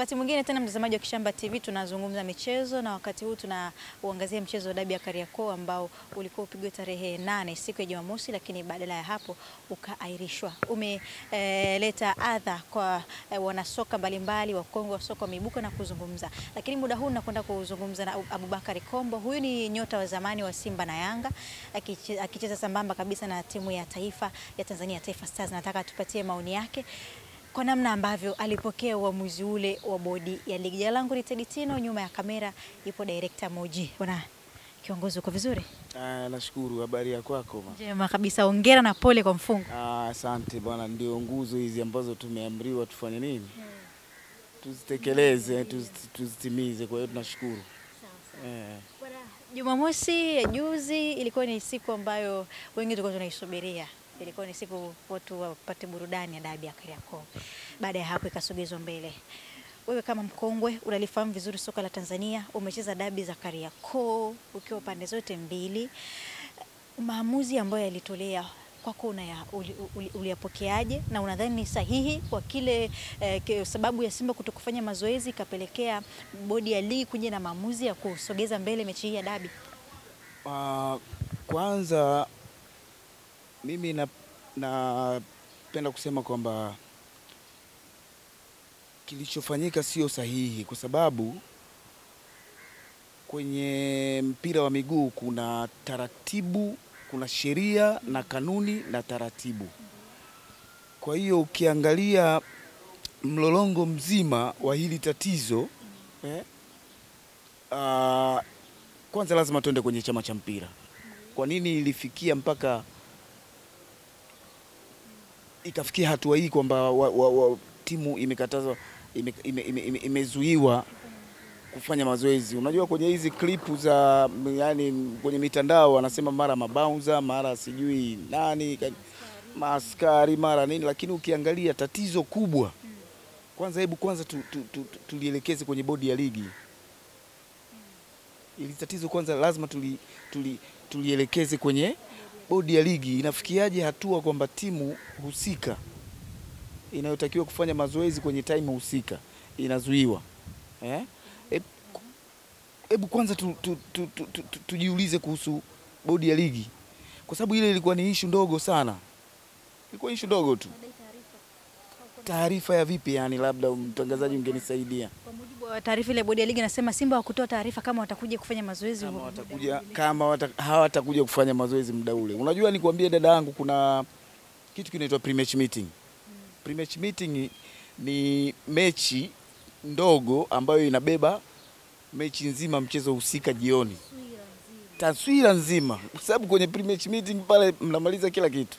Wakati mwingine tena mtazamaji wa Kishamba TV tunazungumza michezo, na wakati huu tunauangazia mchezo wa dabi ya Kariakoo ambao ulikuwa upigwe tarehe 8 siku ya Jumamosi, lakini badala ya hapo ukaairishwa. Umeleta adha kwa wanasoka mbalimbali wa Kongo wa soka wameibuka na kuzungumza. Lakini muda huu nakwenda kuzungumza na Abubakar Kombo. Huyu ni nyota wa zamani wa Simba na Yanga, akicheza sambamba kabisa na timu ya taifa ya Tanzania, Taifa Stars. Nataka tupatie maoni yake kwa namna ambavyo alipokea uamuzi ule wa bodi ya ligi. Jina langu ni Teddy Tino, nyuma ya kamera ipo director Moji. Bwana kiongozi, uko vizuri? Nashukuru, habari ya kwako? Njema kabisa, hongera na pole kwa mfungo. Asante bwana, ndio nguzo hizi ambazo tumeamriwa tufanye nini? Tuzitekeleze, tuzitimize, kwa hiyo tunashukuru. Jumamosi ya juzi ilikuwa ni siku ambayo wengi tulikuwa tunaisubiria. Ilikuwa ni siku watu wapate burudani ya dabi ya Kariakoo. Baada ya hapo ikasogezwa mbele. Wewe kama mkongwe unalifahamu vizuri soka la Tanzania, umecheza dabi za Kariakoo ukiwa pande zote mbili. Maamuzi ambayo yalitolea kwako uliyapokeaje, na unadhani ni sahihi kwa kile sababu ya Simba kutokufanya mazoezi kapelekea bodi ya ligi kuja na maamuzi ya kusogeza mbele mechi hii ya dabi? Kwanza mimi napenda kusema kwamba kilichofanyika sio sahihi, kwa sababu kwenye mpira wa miguu kuna taratibu, kuna sheria na kanuni na taratibu. Kwa hiyo ukiangalia mlolongo mzima wa hili tatizo, kwanza lazima tuende kwenye chama cha mpira. Kwa nini ilifikia mpaka ikafikia hatua hii kwamba timu imekatazwa, imezuiwa kufanya mazoezi? Unajua kwenye hizi klipu za yani kwenye mitandao wanasema mara mabouncer, mara sijui nani, maaskari, mara nini, lakini ukiangalia tatizo kubwa, hebu kwanza tulielekeze kwenye bodi ya ligi. Ili tatizo kwanza lazima tulielekeze kwenye bodi ya ligi. Inafikiaje hatua kwamba timu husika inayotakiwa kufanya mazoezi kwenye time husika inazuiwa? Hebu kwanza tujiulize kuhusu bodi ya ligi, kwa sababu ile ilikuwa ni issue ndogo sana. Ilikuwa issue ndogo tu. Taarifa ya vipi yani, labda mtangazaji ungenisaidia? Kwa mujibu wa taarifa ile bodi ya ligi nasema Simba hakutoa taarifa kama watakuja kufanya mazoezi, hawatakuja kufanya mazoezi muda ule. Unajua nikwambie dada yangu, kuna kitu kinaitwa pre-match meeting. Pre-match meeting ni mechi ndogo ambayo inabeba mechi nzima, mchezo husika jioni. Taswira nzima. Kwa sababu kwenye pre-match meeting pale mnamaliza kila kitu.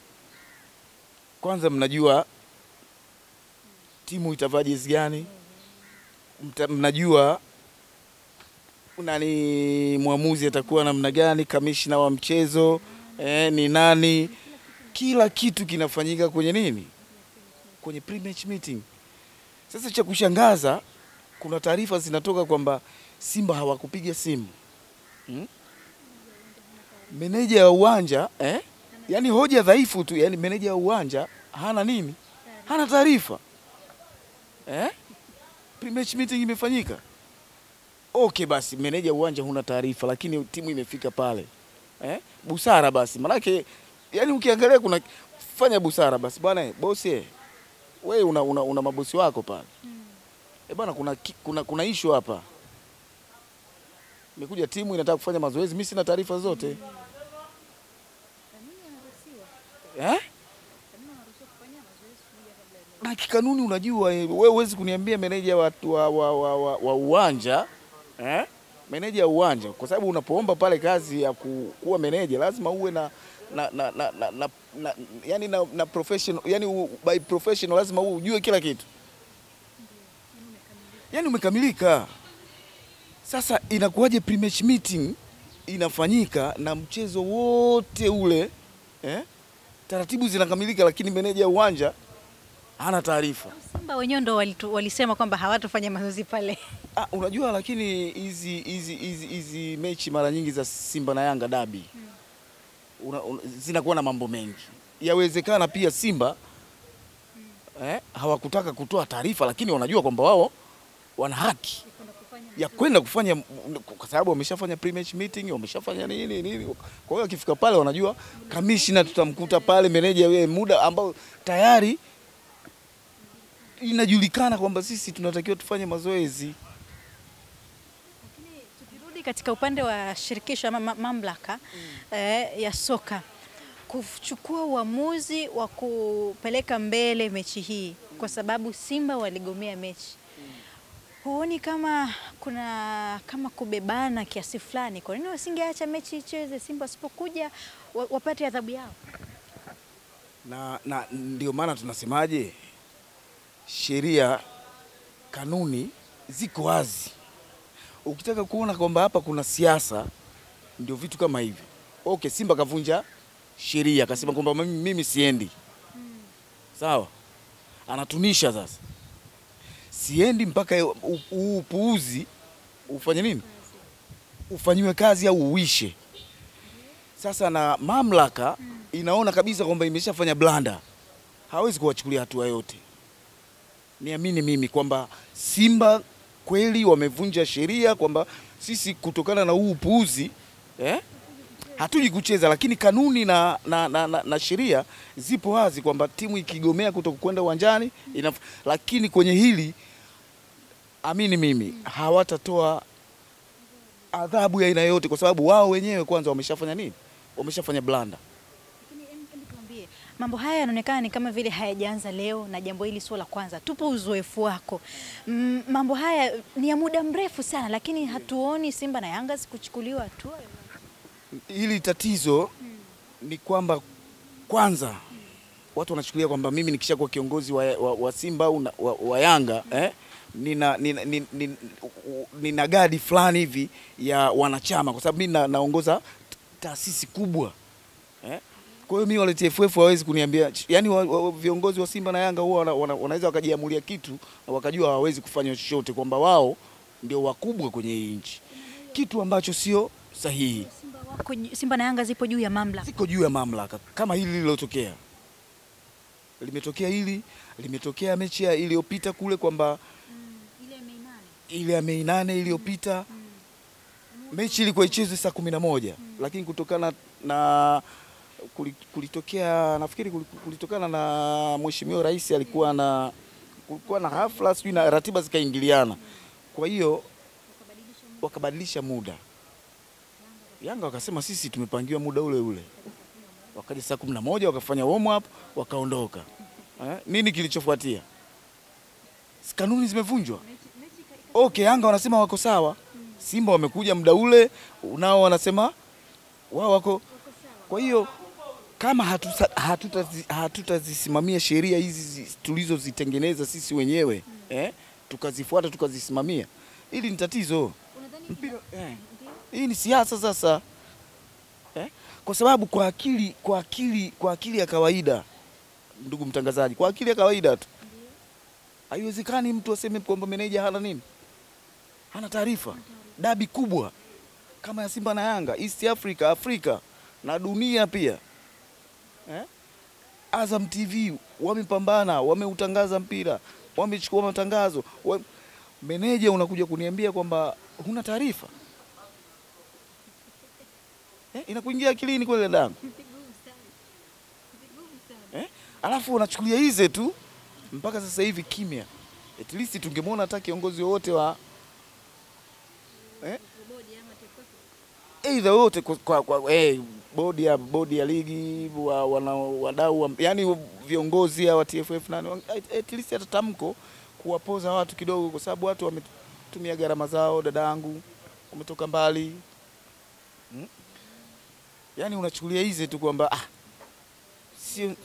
Kwanza mnajua timu itavaa jezi gani, mnajua nani muamuzi atakuwa namna gani, kamishna wa mchezo ni nani. Kila kitu kinafanyika kwenye nini? Kwenye pre-match meeting. Sasa cha kushangaza, kuna taarifa zinatoka kwamba Simba hawakupiga simu. Meneja wa uwanja yani hoja dhaifu tu, yani meneja wa uwanja hana nini? Hana taarifa. Pre-match meeting imefanyika. Okay, basi meneja uwanja huna taarifa, lakini timu imefika pale. Busara basi. Manake yani ukiangalia kuna fanya busara basi. Bwana bosi, wewe una mabosi wako pale. Bwana kuna issue hapa. Imekuja timu inataka kufanya mazoezi, mimi sina taarifa zote. Na kikanuni unajua, wewe huwezi kuniambia meneja wa uwanja, meneja wa uwanja, kwa sababu unapoomba pale kazi ya kuwa meneja lazima uwe na professional, yani by professional lazima ujue kila kitu. Yani umekamilika. Sasa inakuwaje pre-match meeting inafanyika na mchezo wote ule taratibu zinakamilika, lakini meneja uwanja hana taarifa? Simba wenyewe ndo walisema kwamba hawatofanya mazoezi pale. Unajua, lakini hizi mechi mara nyingi za Simba na Yanga dabi zinakuwa na mambo mengi. Yawezekana pia Simba hawakutaka kutoa taarifa, lakini wanajua kwamba wao wana haki ya kwenda kufanya, kwa sababu wameshafanya pre-match meeting, wameshafanya nini. Kwa hiyo akifika pale wanajua kamishna tutamkuta pale, meneja wewe, muda ambao tayari inajulikana kwamba sisi tunatakiwa tufanye mazoezi. Lakini tukirudi katika upande wa shirikisho ama mamlaka ya soka kuchukua uamuzi wa kupeleka mbele mechi hii kwa sababu Simba waligomea mechi, huoni kama kuna kubebana kiasi fulani? Kwa nini wasingeacha mechi icheze, Simba wasipokuja wapate adhabu yao? Na ndio maana tunasemaje, sheria, kanuni ziko wazi. Ukitaka kuona kwamba hapa kuna siasa, ndio vitu kama hivi. Okay, Simba kavunja sheria, akasema kwamba mimi siendi. Sawa? Anatunisha sasa. Siendi mpaka upuuzi ufanye nini? Ufanywe kazi au uishe. Sasa na mamlaka inaona kabisa kwamba imeshafanya blanda, hawezi kuwachukulia hatua yote. Niamini mimi kwamba Simba kweli wamevunja sheria, kwamba sisi kutokana na huu upuuzi hatuji kucheza, lakini kanuni na sheria zipo wazi kwamba timu ikigomea kutokwenda uwanjani lakini kwenye hili amini mimi hawatatoa adhabu ya aina yote, kwa sababu wao wenyewe kwanza wameshafanya nini? Wameshafanya blanda. Lakini mambo haya yanaonekana ni kama vile hayajaanza leo, na jambo hili sio la kwanza. Tupo uzoefu wako. Mambo haya ni ya muda mrefu sana, lakini hatuoni Simba na Yanga kuchukuliwa hatua. Hili tatizo ni kwamba kwanza watu wanachukulia kwamba mimi nikishakuwa kiongozi wa Simba au wa Yanga nina gadi fulani hivi ya wanachama, kwa sababu mimi naongoza taasisi kubwa. Kwa hiyo mimi wale TFF hawezi kuniambia, yani viongozi wa Simba na Yanga huwa wanaweza wakajiamulia kitu na wakajua hawawezi kufanya chochote, kwamba wao ndio wakubwa kwenye hii nchi, kitu ambacho sio sahihi. Simba na Yanga zipo juu ya mamlaka. Ziko juu ya mamlaka. Kama hili lililotokea, limetokea mechi iliyopita kule kwamba ile ya Mei 8 iliyopita, mechi ilikuwa ichezwe saa 11, lakini kutokana na kulitokana na Mheshimiwa Rais kulikuwa na hafla sijui na ratiba zikaingiliana, kwa hiyo wakabadilisha muda. Yanga wakasema sisi tumepangiwa muda ule ule, wakaja saa 11 wakafanya warm up wakaondoka. Nini kilichofuatia? Kanuni zimevunjwa. Okay, Yanga wanasema wako sawa, Simba wamekuja muda ule nao wanasema wao wako. Kwa hiyo kama hatutazisimamia sheria hizi tulizozitengeneza sisi wenyewe, tukazifuata tukazisimamia, hili ni tatizo. Hii ni siasa sasa. Kwa sababu kwa akili ya kawaida, ndugu mtangazaji, kwa akili ya kawaida tu haiwezekani mtu aseme kwamba meneja hana taarifa. Dabi kubwa kama ya Simba na Yanga, East Africa, Afrika na dunia pia. Azam TV wamepambana, wameutangaza mpira, wamechukua matangazo. Meneja unakuja kuniambia kwamba huna taarifa? Inakuingia akilini kweli dadangu? Alafu unachukulia hize tu mpaka sasa hivi kimya. At least tungemwona hata kiongozi wote wa either wote bodi ya ligi wadau, yani viongozi wa TFF nani, at least hata tamko kuwapoza watu kidogo, kwa sababu watu wametumia gharama zao, dadangu, wametoka mbali. Yani unachukulia hizi tu kwamba sio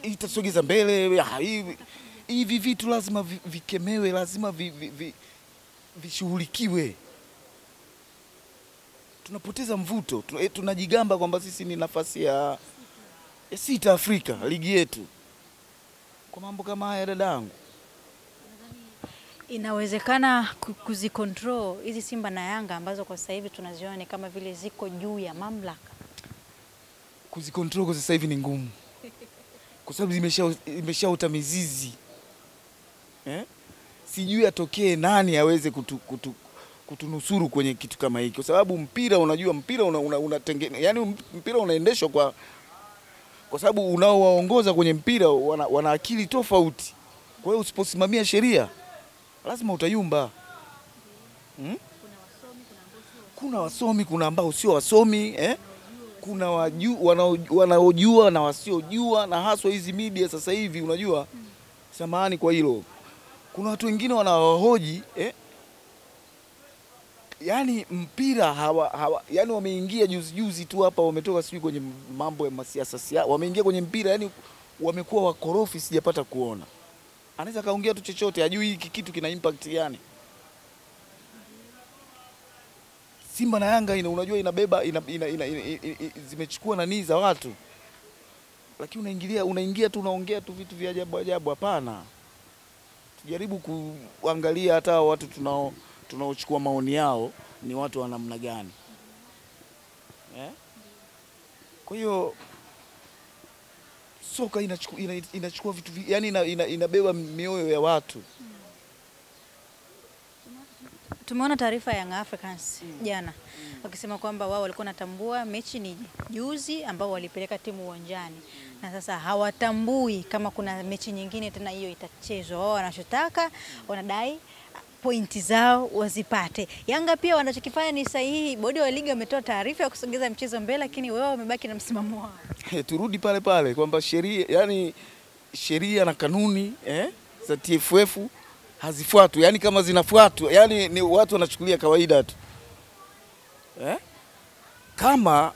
itasogeza mbele. Hivi vitu lazima vikemewe, lazima vishughulikiwe. Tunapoteza mvuto, tunajigamba kwamba sisi ni nafasi ya 6 Afrika, ligi yetu. Kwa mambo kama haya dadangu, inawezekana kuzicontrol hizi Simba na Yanga ambazo kwa sasa hivi tunaziona kama vile ziko juu ya mamlaka? Kuzicontrol kwa sasa hivi ni ngumu, kwa sababu imeshaota mizizi. sijui atokee nani aweze kutunusuru kwenye kitu kama hiki, kwa sababu mpira, unajua mpira yani mpira unaendeshwa kwa sababu unaowaongoza kwenye mpira wana akili tofauti. Kwa hiyo usiposimamia sheria lazima utayumba. Kuna wasomi, kuna ambao sio wasomi, kuna wanaojua na wasiojua, na haswa hizi media sasa hivi, unajua, samahani kwa hilo, kuna watu wengine wanawahoji yani mpira yani wameingia juzi tu hapa, wametoka sijui kwenye mambo ya siasa, wameingia kwenye mpira, yani wamekuwa wakorofi, sijapata kuona. Anaweza kaongea tu chochote, ajui hiki kitu kina impact gani. Simba na Yanga unajua inabeba zimechukua nani za watu, lakini unaingia tu unaongea tu vitu vya ajabu ajabu. Hapana, tujaribu kuangalia hata watu tunaochukua maoni yao ni watu wa namna gani. Kwa hiyo soka inachukua vitu, yani inabeba mioyo ya watu. Tumeona taarifa ya Young Africans jana wakisema kwamba wao walikuwa natambua mechi ni juzi ambao walipeleka timu uwanjani, na sasa hawatambui kama kuna mechi nyingine tena hiyo itachezwa. Wao wanachotaka, wanadai pointi zao wazipate. Yanga pia wanachokifanya ni sahihi. Bodi wa ligi wametoa taarifa ya kusogeza mchezo mbele, lakini wao wamebaki na msimamo wao. Turudi pale kwamba sheria na kanuni za TFF hazifuatwi. Yani kama zinafuatwa, yani ni watu wanachukulia kawaida tu. Kama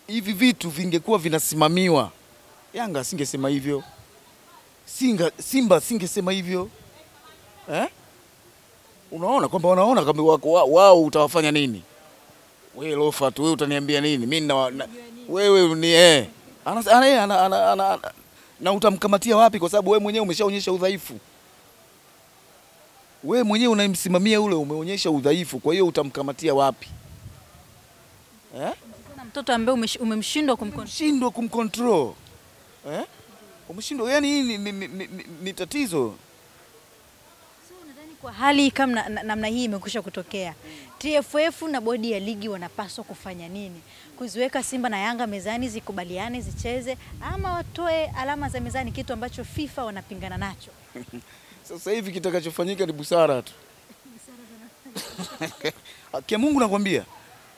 hivi vitu vingekuwa vinasimamiwa, Yanga singesema hivyo, Simba singesema hivyo. Unaona kwamba wanaona kama wao utawafanya nini? Wewe lofa tu, wewe utaniambia nini? Mimi wewe ni na utamkamatia wapi? Kwa sababu wewe mwenyewe umeshaonyesha udhaifu. Wewe mwenyewe unamsimamia ule, umeonyesha udhaifu, kwa hiyo utamkamatia wapi? Na mtoto ambaye umemshindwa kumcontrol. Umeshindwa, yani hii ni tatizo. Kwa hali kama namna hii imekwisha kutokea, TFF na bodi ya ligi wanapaswa kufanya nini? Kuziweka Simba na Yanga mezani zikubaliane zicheze, ama watoe alama za mezani, kitu ambacho FIFA wanapingana nacho? Sasa hivi kitakachofanyika ni busara tu. Kwa Mungu nakwambia,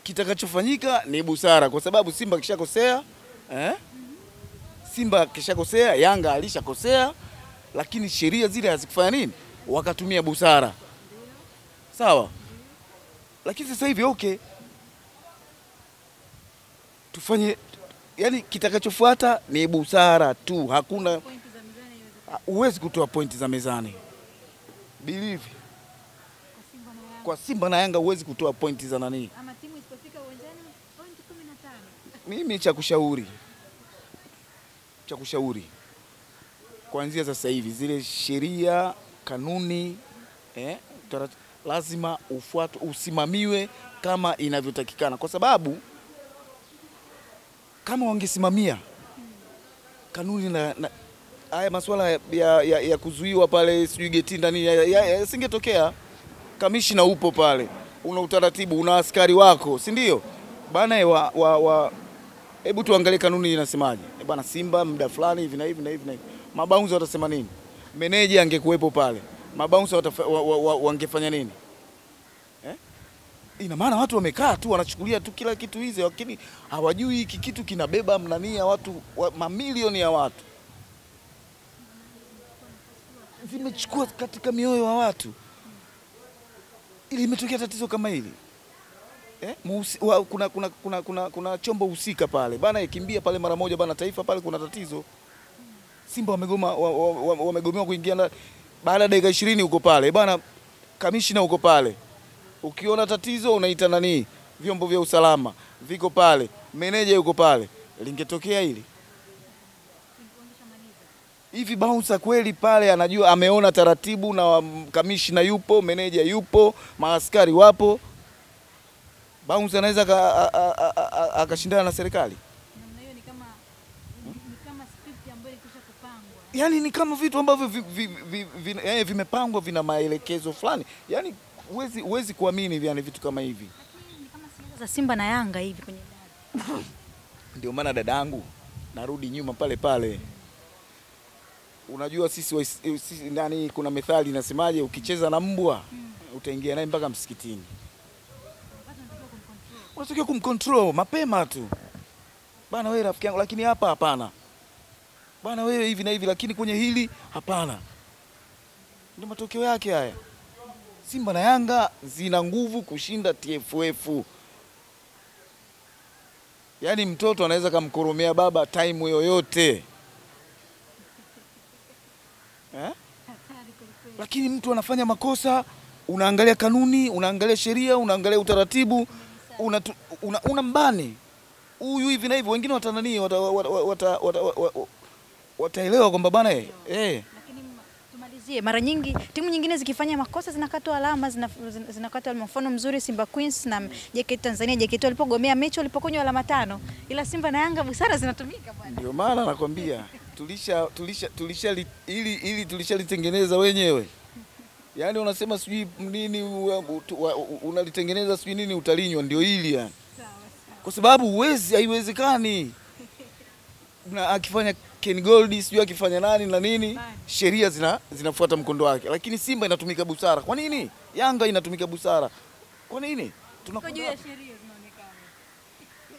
kitakachofanyika ni busara, kwa sababu Simba kishakosea, Simba kishakosea, Yanga alishakosea, lakini sheria zile hazikufanya nini? Wakatumia busara. Sawa? Lakini sasa hivi tufanye, yani kitakachofuata ni busara tu. Hakuna, huwezi kutoa pointi za mezani. Believe. Kwa Simba na Yanga huwezi kutoa pointi za nani? Ama timu isipofika uwanjani pointi 15. Mimi cha kushauri kuanzia sasa hivi zile sheria, kanuni, lazima ufuatwe, usimamiwe kama inavyotakikana, kwa sababu kama wangesimamia kanuni na haya masuala ya kuzuiwa pale sijui geti ndani yasingetokea. Kamishna upo pale, una utaratibu, una askari wako, si ndio? Bana hebu tuangalie kanuni inasemaje. Bana, Simba muda fulani hivi na hivi na hivi na hivi. Mabounce watasema nini? Meneja angekuepo pale, mabounce wangefanya nini? Ina maana watu wamekaa tu wanachukulia tu kila kitu hizi, lakini hawajui hiki kitu kinabeba mnania watu, mamilioni ya watu. Zimechukua katika mioyo wa watu. Ili imetokea tatizo kama hili. Kuna chombo husika pale. Bana, kimbia pale mara moja bana, Taifa pale kuna tatizo. Simba wamegomewa kuingia baada ya dakika 20 uko pale. Bana, kamishna uko pale. Ukiona tatizo unaita nani? Vyombo vya usalama viko pale. Meneja yuko pale. Lingetokea hili. Hivi bouncer kweli pale anajua, ameona taratibu, na kamishna yupo, meneja yupo, maaskari wapo. Bouncer anaweza akashindana na serikali? Namna hiyo ni kama script ambayo ilikwisha kupangwa. yani ni kama vitu ambavyo vimepangwa, vina maelekezo fulani. Yani huwezi kuamini yani vitu kama hivi. Lakini ni kama siasa za Simba na Yanga hivi kwenye dabi. Ndio maana dadangu, narudi nyuma pale pale. Unajua sisi ndani kuna methali inasemaje, ukicheza na mbwa utaingia naye mpaka msikitini. Unatakiwa kumcontrol mapema tu. Bana wewe rafiki yangu, lakini hapa hapana. Bana wewe hivi na hivi, lakini kwenye hili hapana. Ndio matokeo yake haya. Simba na Yanga zina nguvu kushinda TFF. Yaani mtoto anaweza kumkoromea baba time yoyote. Lakini mtu anafanya makosa, unaangalia kanuni, unaangalia sheria, unaangalia utaratibu, unambani. Huyu hivi na hivi, wengine watanani wataelewa kwamba bana Lakini tumalizie, mara nyingi timu nyingine zikifanya makosa zinakatwa alama, zinakatwa. Mfano mzuri Simba Queens na JKT Tanzania. JKT walipogomea mechi walipokonywa alama 5, ila Simba na Yanga busara zinatumika bwana. Ndio maana nakwambia tulishalitengeneza wenyewe. Yaani unasema sijui nini unalitengeneza sijui nini utalinywa, ndio hili yani. Kwa sababu haiwezekani. Na akifanya Ken Gold sijui akifanya nani na nini, sheria zinafuata mkondo wake. Lakini Simba inatumika busara. Kwa nini? Yanga inatumika busara. Kwa nini? Tunakuwa juu ya sheria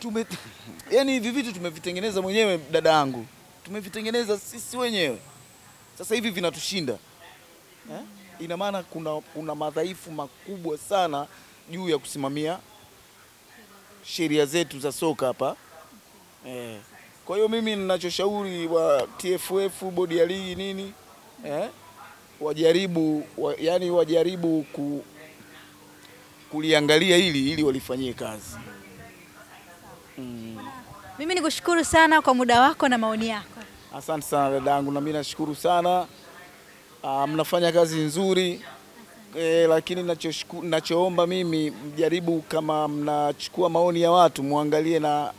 zinaonekana. Yaani hivi vitu tumevitengeneza mwenyewe dada yangu. Tumevitengeneza sisi wenyewe. Sasa hivi vinatushinda. Ina maana kuna madhaifu makubwa sana juu ya kusimamia sheria zetu za soka hapa. Kwa hiyo mimi ninachoshauri wa TFF, bodi ya ligi nini, wajaribu kuliangalia ili walifanyie kazi. Mimi nikushukuru sana kwa muda wako na maoni yako. Asante sana dadangu, na mimi nashukuru sana. Mnafanya kazi nzuri. Lakini ninachoomba mimi, mjaribu kama mnachukua maoni ya watu, muangalie na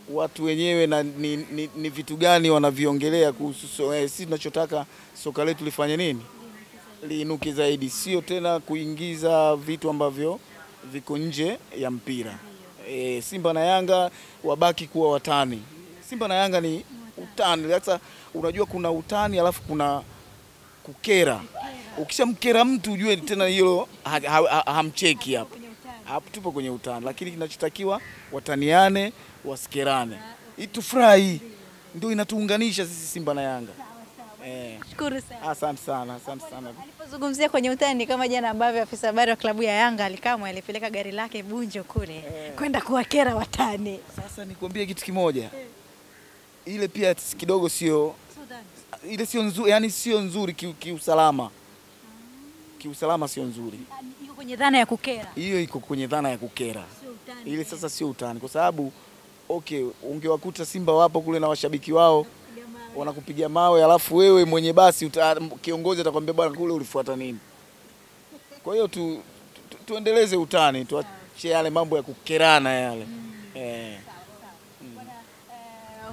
watu wenyewe na ni vitu gani wanaviongelea kuhusu sisi tunachotaka soka letu lifanye nini? Liinuke zaidi, sio tena kuingiza vitu ambavyo viko nje ya mpira. Simba na Yanga wabaki kuwa watani. Simba na Yanga ni utani. Sasa unajua kuna utani alafu kuna kukera. Ukishamkera mtu ujue tena hilo hamcheki hapo. Hapo tupo kwenye utani, lakini kinachotakiwa wataniane, wasikerane. Itufurahi. Ndio inatuunganisha sisi Simba na Yanga. Shukuru sana. Asante sana, asante sana. Alipozungumzia kwenye utani kama jana ambavyo afisa habari wa klabu ya Yanga Alikamwe alipeleka gari lake Bunjo kule kwenda kuwakera watani. Sasa nikwambie kitu kimoja. Ile pia kidogo sio ile sio nzuri, yani sio nzuri kiusalama. Kiusalama sio nzuri. Iko kwenye dhana ya kukera. Hiyo iko kwenye dhana ya kukera. Ile sasa sio utani, kwa sababu ungewakuta Simba wapo kule na washabiki wao wanakupiga mawe, alafu wewe mwenye basi kiongozi atakwambia bwana kule ulifuata nini. Kwa hiyo tuendeleze utani, tuache yale mambo ya kukerana yale.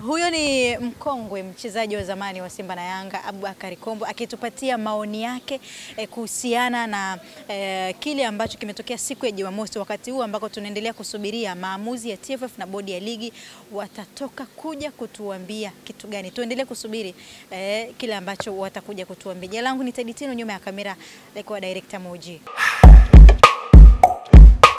Huyo ni mkongwe mchezaji wa zamani wa Simba na Yanga Abubakar Kombo akitupatia maoni yake kuhusiana na kile ambacho kimetokea siku ya Jumamosi, wakati huu ambako tunaendelea kusubiria maamuzi ya TFF na bodi ya ligi watatoka kuja kutuambia kitu gani. Tuendelee kusubiri kile ambacho watakuja kutuambia. Jina langu ni Teddy Tino, nyuma ya kamera kwa director Moji.